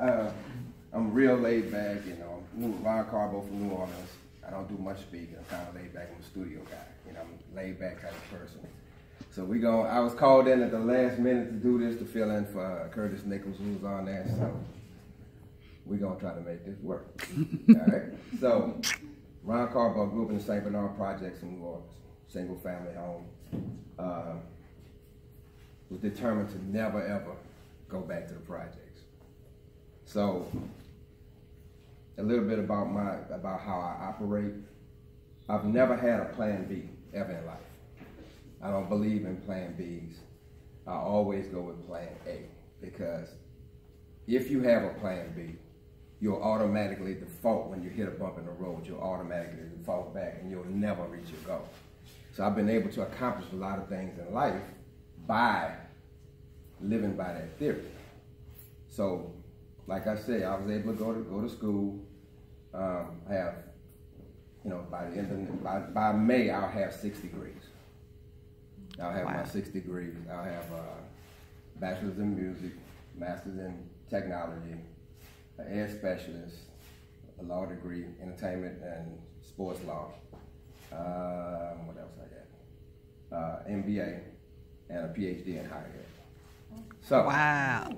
I'm real laid back, you know. Ron Carbo from New Orleans. I don't do much speaking. I'm kind of laid back. I'm a studio guy. You know, I'm a laid back kind of person. So I was called in at the last minute to do this, to fill in for Curtis Nichols, who was on there. So we're going to try to make this work. All right? So Ron Carbo grew up in the St. Bernard Projects in New Orleans, single family home. Was determined to never, ever go back to the projects. So a little bit about how I operate. I've never had a plan B ever in life. I don't believe in plan Bs. I always go with plan A, because if you have a plan B, you'll automatically default when you hit a bump in the road. You'll automatically default back and you'll never reach your goal. So I've been able to accomplish a lot of things in life by living by that theory. So, like I say, I was able to go to school. I have, you know, by May I'll have 6 degrees. I'll have my 6 degrees. I'll have a bachelor's in music, master's in technology, an ed specialist, a law degree, entertainment and sports law. What else I got? MBA and a PhD in higher ed. So wow.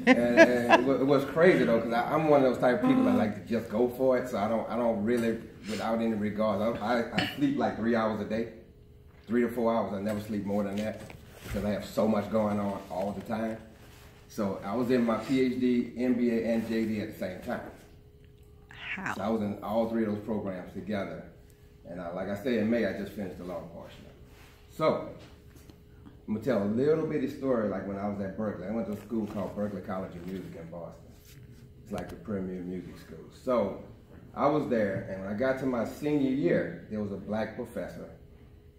and it was crazy though, because I'm one of those type of people that like to just go for it. So I don't really, without any regards. I sleep like 3 hours a day, 3 to 4 hours. I never sleep more than that because I have so much going on all the time. So I was in my PhD, MBA, and JD at the same time. How? So I was in all 3 of those programs together. And like I said, in May, I just finished the law portion. So I'm gonna tell a little bitty story. Like when I was at Berkeley, I went to a school called Berkeley College of Music in Boston. It's like the premier music school. So I was there, and when I got to my senior year, there was a black professor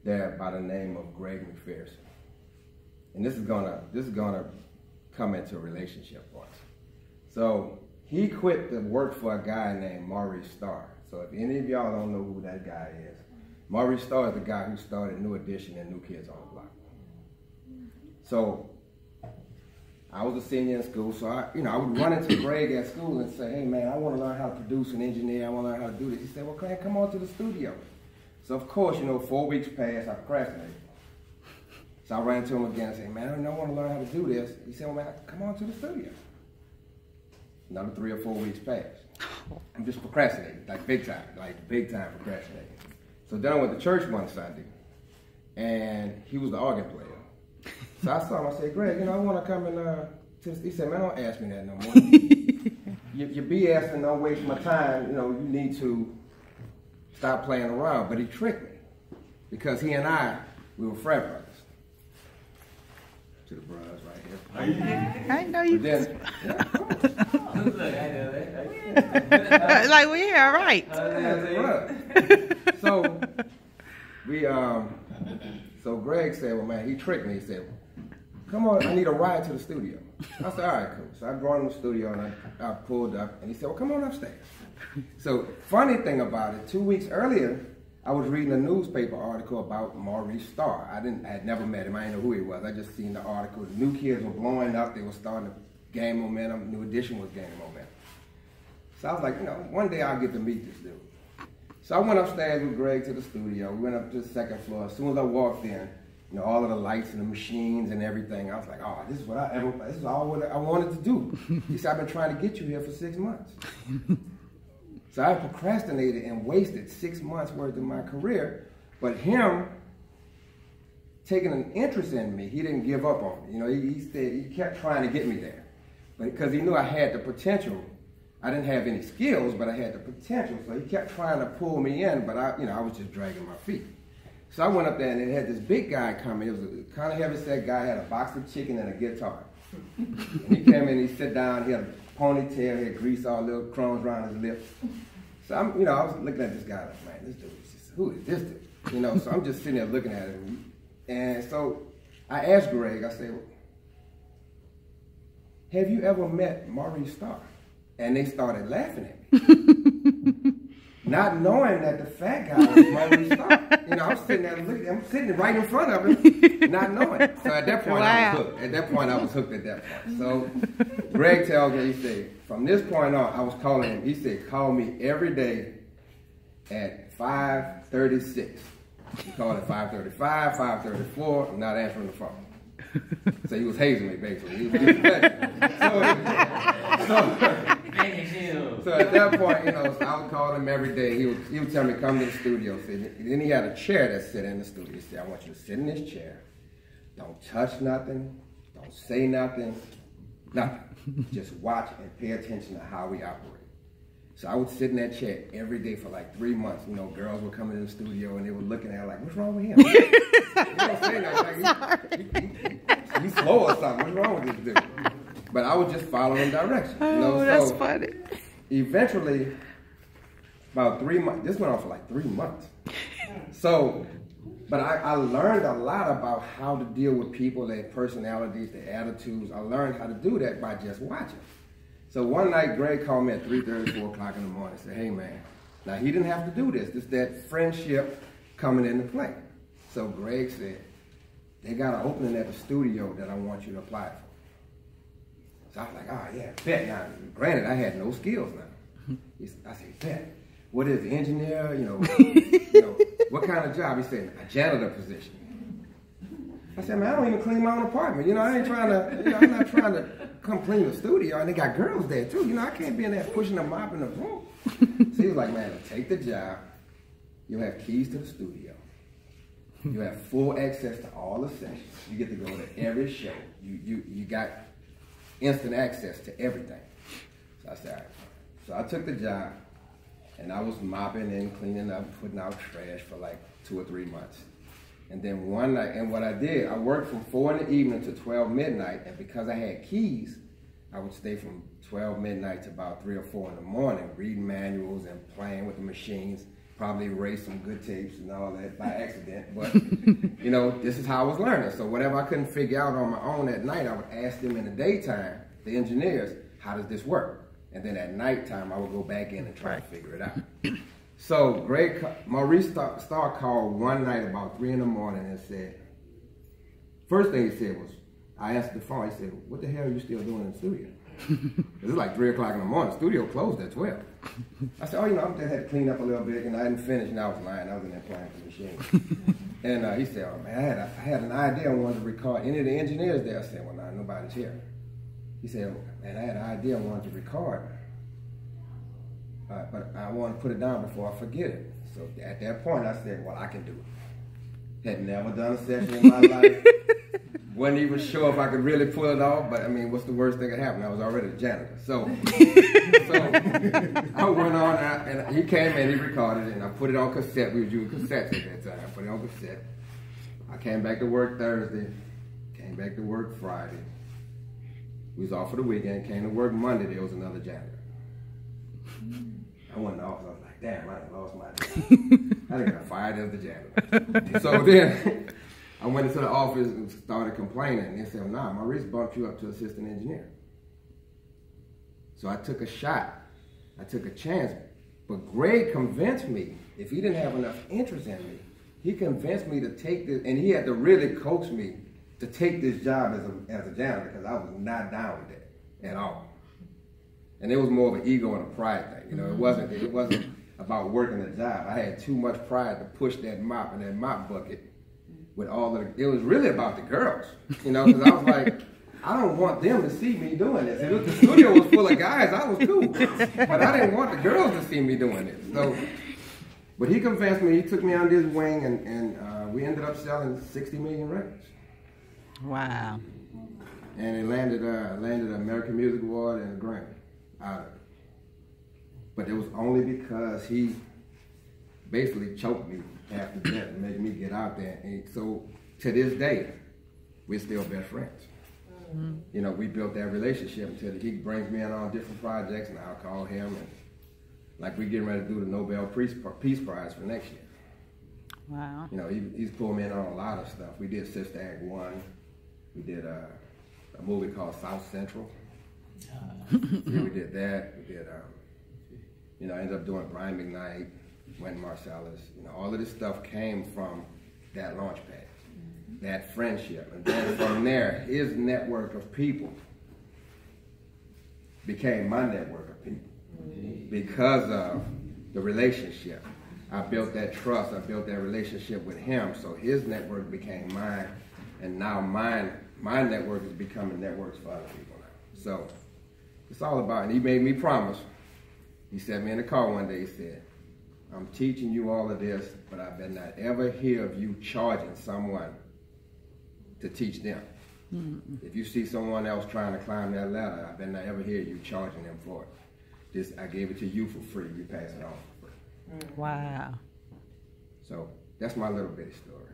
there by the name of Greg McPherson. And this is gonna come into a relationship for us. So he quit to work for a guy named Maurice Starr. So if any of y'all don't know who that guy is, Maurice Starr is the guy who started New Edition and New Kids on the Block. So I was a senior in school, so I would run into Greg at school and say, hey man, I want to learn how to produce and engineer, I want to learn how to do this. He said, well, come on to the studio. So of course, 4 weeks passed, I procrastinated. So I ran into him again and said, man, I want to learn how to do this. He said, well man, come on to the studio. Another 3 or 4 weeks passed. I'm just procrastinating, like big time procrastinating. So then I went to church one Sunday, and he was the organ player. So I saw him, I said, Greg, I want to come and, he said, man, don't ask me that no more. you BS and don't waste my time, you need to stop playing around. But he tricked me, because we were frat brothers. To the brothers right here. I know you. Then, like, well, yeah, all right. So Greg said, well, man, he tricked me. He said, come on, I need a ride to the studio. I said, all right, cool. So I brought him to the studio, and I pulled up, and he said, well, come on upstairs. So funny thing about it, 2 weeks earlier, I was reading a newspaper article about Maurice Starr. I had never met him. I didn't know who he was. I just seen the article. The New Kids were blowing up. They were starting to gain momentum. New Edition was gaining momentum. So I was like, one day I'll get to meet this dude. So I went upstairs with Greg to the studio. We went up to the second floor. As soon as I walked in, all of the lights and the machines and everything, I was like, oh, this is all what I wanted to do. He said, I've been trying to get you here for 6 months. So I procrastinated and wasted 6 months worth of my career, but him taking an interest in me, he didn't give up on me. He kept trying to get me there, but because he knew I had the potential. I didn't have any skills, but I had the potential, so he kept trying to pull me in, but I was just dragging my feet. So I went up there, and it had this big guy coming. It was a kind of heavy-set guy, had a box of chicken and a guitar. And he came in, he sat down, he had a ponytail, he had grease all little crumbs around his lips. So I was looking at this guy like, man, this dude is just, who is this dude? So I'm just sitting there looking at him. And so I asked Greg, I said, have you ever met Maurice Starr? And they started laughing at me. not knowing that the fat guy was Maurice Starr. You know, I'm sitting there looking, I'm sitting right in front of him, not knowing it. So at that point, I was hooked. At that point, I was hooked at that point. So Greg tells me, he said, from this point on, I was calling him. He said, call me every day at 5:36. He called at 5:35, 5:34. I'm not answering the phone. So he was hazing me, basically. He was so at that point, you know, so I would call him every day. He would tell me, come to the studio. Then he had a chair that sit in the studio. He said, I want you to sit in this chair. Don't touch nothing. Don't say nothing. Nothing. Just watch and pay attention to how we operate. So I would sit in that chair every day for like 3 months. You know, girls would come in the studio and they were looking at her like, what's wrong with him? He don't say nothing. Like, he's slow or something. What's wrong with this dude? But I would just follow him direction. You know? Oh, that's funny. Eventually, about 3 months, this went on for like 3 months. So, but I learned a lot about how to deal with people, their personalities, their attitudes. I learned how to do that by just watching. So one night, Greg called me at 3:30, 4 o'clock in the morning and said, hey man, now he didn't have to do this. It's that friendship coming into play. So Greg said, they got an opening at the studio that I want you to apply for. So I was like, oh yeah, bet. Now, granted, I had no skills now. I said, bet. What is the engineer? You know, what kind of job? He said, a janitor position. I said, man, I don't even clean my own apartment. You know, I ain't trying to, you know, I'm not trying to come clean the studio. And they got girls there too. You know, I can't be in there pushing a mop in the room. So he was like, man, take the job. You'll have keys to the studio. You have full access to all the sessions. You get to go to every show. You got instant access to everything. So I said, all right. So I took the job, and I was mopping and cleaning up, putting out trash for like 2 or 3 months. And then one night, and what I did, I worked from 4 in the evening to 12 midnight, and because I had keys, I would stay from 12 midnight to about 3 or 4 in the morning, reading manuals and playing with the machines, probably erase some good tapes and all that by accident, but you know, this is how I was learning. So whatever I couldn't figure out on my own at night, I would ask them in the daytime, the engineers, how does this work? And then at nighttime, I would go back in and try to figure it out. So Maurice Starr called one night about 3 in the morning and said, first thing he said was, I answered the phone, he said, what the hell are you still doing in the studio? It was like 3 o'clock in the morning, the studio closed at 12. I said, oh, you know, I just had to clean up a little bit, and I hadn't finished, and I was lying, I was in there playing with the machine. And he said, oh man, I had an idea, I wanted to record any of the engineers there. I said, well, no, nobody's here. He said, man, I had an idea, I wanted to record. But I want to put it down before I forget it. So at that point, I said, well, I can do it. Had never done a session in my life. Wasn't even sure if I could really pull it off, but I mean, what's the worst thing that could happen? I was already a janitor. So I went on, and he came in, he recorded it, and I put it on cassette. We were doing cassettes at that time. I put it on cassette. I came back to work Thursday, came back to work Friday. We was off for the weekend, came to work Monday, there was another janitor. I went in the office, I was like, damn, I done lost my job. I done got fired as the janitor. So then I went into the office and started complaining, and they said, nah, Maurice bumped you up to assistant engineer. So I took a shot, I took a chance, but Greg convinced me, if he didn't have enough interest in me, he convinced me to take this, and he had to really coach me to take this job as a janitor, because I was not down with that at all. And it was more of an ego and a pride thing. You know, it wasn't about working a job. I had too much pride to push that mop in that mop bucket with all of the, it was really about the girls. You know, because I was like, I don't want them to see me doing this. If the studio was full of guys, I was cool. But I didn't want the girls to see me doing this. So, but he convinced me, he took me under his wing, and we ended up selling 60 million records. Wow. And it landed an American Music Award and a Grammy out of it. But it was only because he basically choked me after that and made me get out there. And so to this day, we're still best friends. Mm-hmm. You know, we built that relationship until he brings me in on different projects, and I'll call him, and like we're getting ready to do the Nobel Peace Prize for next year. Wow. You know, he's pulled me in on a lot of stuff. We did Sister Act 1. We did a movie called South Central. Yeah, we did that. We did You know, I ended up doing Brian McKnight, Wynton Marsalis. You know, all of this stuff came from that launch pad, that friendship. And then from there, his network of people became my network of people because of the relationship. I built that trust, I built that relationship with him, so his network became mine, and now my network is becoming networks for other people now. So it's all about, and he made me promise. He sat me in the car one day, he said, I'm teaching you all of this, but I better not ever hear of you charging someone to teach them. If you see someone else trying to climb that ladder, I better not ever hear you charging them for it. I gave it to you for free, you pass it on for free. Wow. So that's my little bitty story.